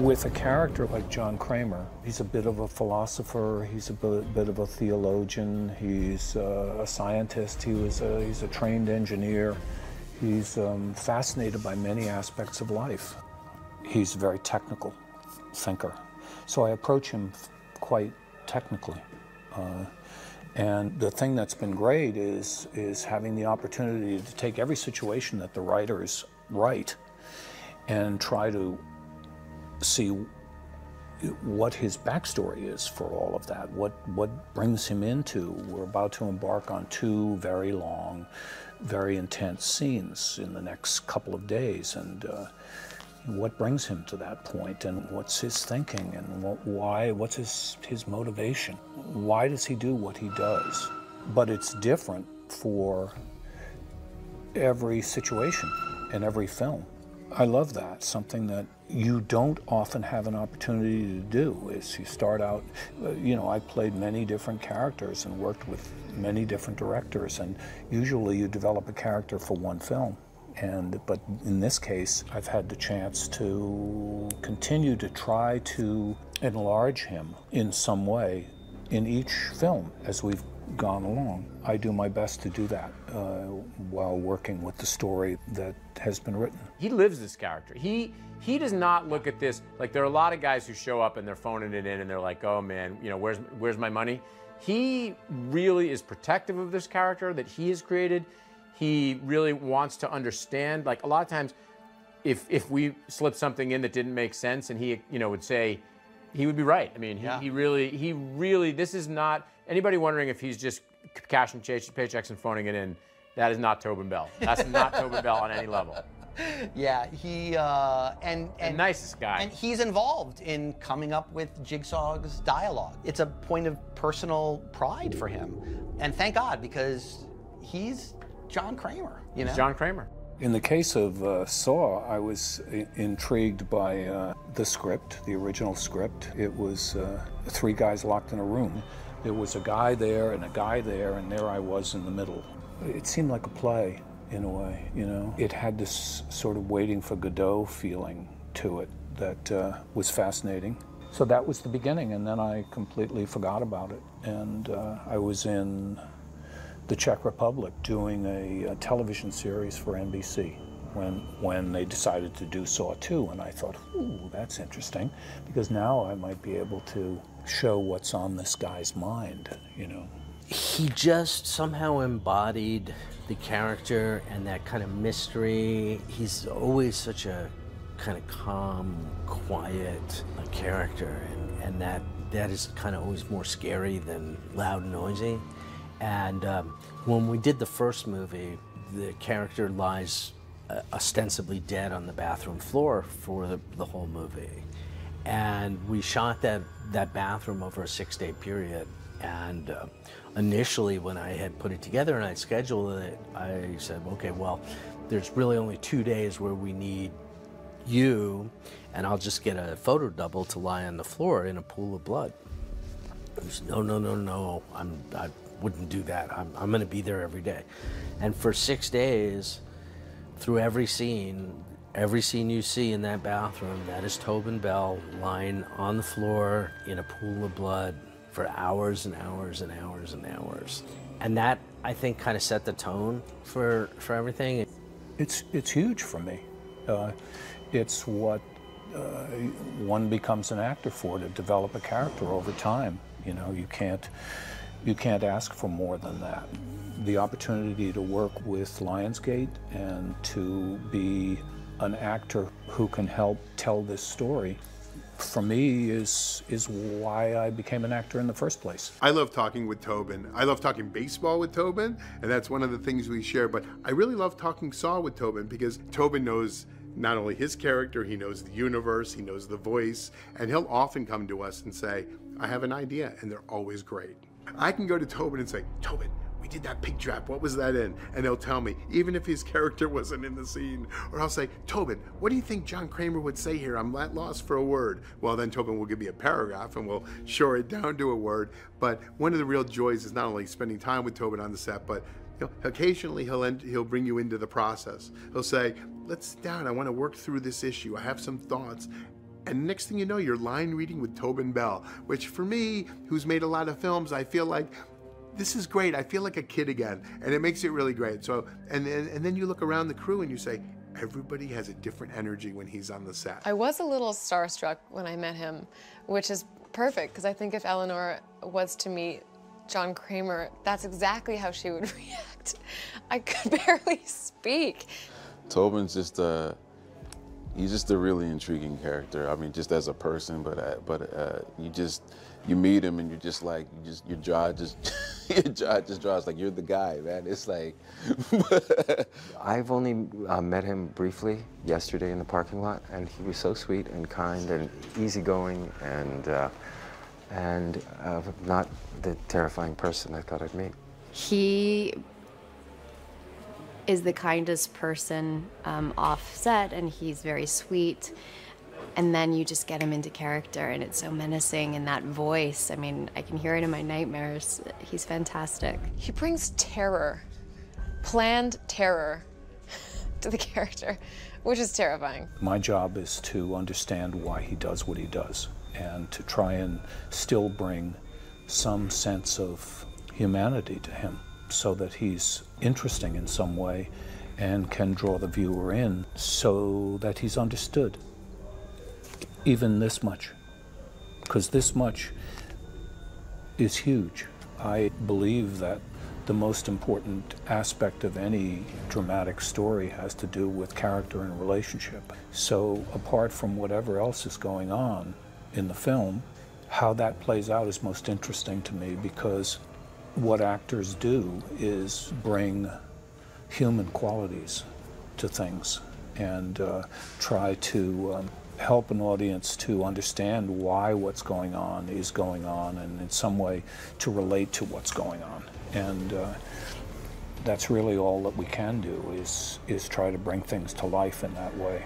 With a character like John Kramer, he's a bit of a philosopher, he's a bit of a theologian, he's a scientist, he's a trained engineer, he's fascinated by many aspects of life. He's a very technical thinker, so I approach him quite technically. And the thing that's been great is having the opportunity to take every situation that the writers write and try to see what his backstory is for all of that, what brings him into. We're about to embark on 2 very long, very intense scenes in the next couple of days, and what brings him to that point, and what's his thinking, and what's his motivation? Why does he do what he does? But it's different for every situation and every film. I love that. Something that you don't often have an opportunity to do is you start out, you know, I played many different characters and worked with many different directors, and usually you develop a character for one film. But in this case, I've had the chance to continue to try to enlarge him in some way in each film as we've gone along. I do my best to do that while working with the story that has been written. He lives this character. He does not look at this, like there are a lot of guys who show up and they're phoning it in and they're like, oh man, you know, where's my money? He really is protective of this character that he has created. He really wants to understand, like a lot of times if we slip something in that didn't make sense and he, you know, would say, he would be right. I mean, he really, this is not, anybody wondering if he's just cashing paychecks and phoning it in, that is not Tobin Bell. That's not Tobin Bell on any level. Yeah, he, and the nicest guy. And he's involved in coming up with Jigsaw's dialogue. It's a point of personal pride for him. And thank God, because he's John Kramer, you know? He's John Kramer. In the case of Saw, I was intrigued by the script, the original script. It was 3 guys locked in a room. There was a guy there and a guy there, and there I was in the middle. It seemed like a play, in a way, you know? It had this sort of Waiting for Godot feeling to it that was fascinating. So that was the beginning, and then I completely forgot about it. And I was in the Czech Republic doing a television series for NBC when they decided to do Saw 2, and I thought, ooh, that's interesting, because now I might be able to show what's on this guy's mind, you know. He just somehow embodied the character and that kind of mystery. He's always such a kind of calm, quiet character, and that is kind of always more scary than loud and noisy. And when we did the first movie, the character lies ostensibly dead on the bathroom floor for the whole movie. And we shot that bathroom over a 6-day period. And initially, when I had put it together and I scheduled it, I said, okay, well, there's really only 2 days where we need you, and I'll just get a photo double to lie on the floor in a pool of blood. He said, no, I wouldn't do that. I'm going to be there every day. And for 6 days, through every scene you see in that bathroom, that is Tobin Bell lying on the floor in a pool of blood for hours and hours and hours and hours. And that, I think, kind of set the tone for everything. It's huge for me. It's what one becomes an actor for, to develop a character over time. You know, you can't ask for more than that. The opportunity to work with Lionsgate and to be an actor who can help tell this story, for me, is why I became an actor in the first place. I love talking with Tobin. I love talking baseball with Tobin, and that's one of the things we share, but I really love talking Saw with Tobin because Tobin knows not only his character, he knows the universe, he knows the voice, and he'll often come to us and say, I have an idea, and they're always great. I can go to Tobin and say, Tobin, we did that pig trap, what was that in? And they'll tell me, even if his character wasn't in the scene. Or I'll say, Tobin, what do you think John Kramer would say here? I'm at loss for a word. Well, then Tobin will give me a paragraph and we'll shore it down to a word. But one of the real joys is not only spending time with Tobin on the set, but occasionally he'll bring you into the process. He'll say, let's sit down, I want to work through this issue. I have some thoughts. And next thing you know, you're line reading with Tobin Bell, which for me, who's made a lot of films, I feel like this is great. I feel like a kid again, and it makes it really great. So, and then you look around the crew and you say, everybody has a different energy when he's on the set. I was a little starstruck when I met him, which is perfect, because I think if Eleanor was to meet John Kramer, that's exactly how she would react. I could barely speak. Tobin's just he's just a really intriguing character. I mean, just as a person, but you meet him and you're just like, your jaw just drops, like you're the guy, man. It's like. I've only met him briefly yesterday in the parking lot, and he was so sweet and kind and easygoing and not the terrifying person I thought I'd meet. He is the kindest person off set, and he's very sweet. And then you just get him into character, and it's so menacing, and that voice, I mean, I can hear it in my nightmares. He's fantastic. He brings terror, planned terror, to the character, which is terrifying. My job is to understand why he does what he does, and to try and still bring some sense of humanity to him, so that he's interesting in some way and can draw the viewer in so that he's understood. Even this much, because this much is huge. I believe that the most important aspect of any dramatic story has to do with character and relationship. So apart from whatever else is going on in the film, how that plays out is most interesting to me, because what actors do is bring human qualities to things and try to help an audience to understand why what's going on is going on, and in some way to relate to what's going on. And that's really all that we can do, is try to bring things to life in that way.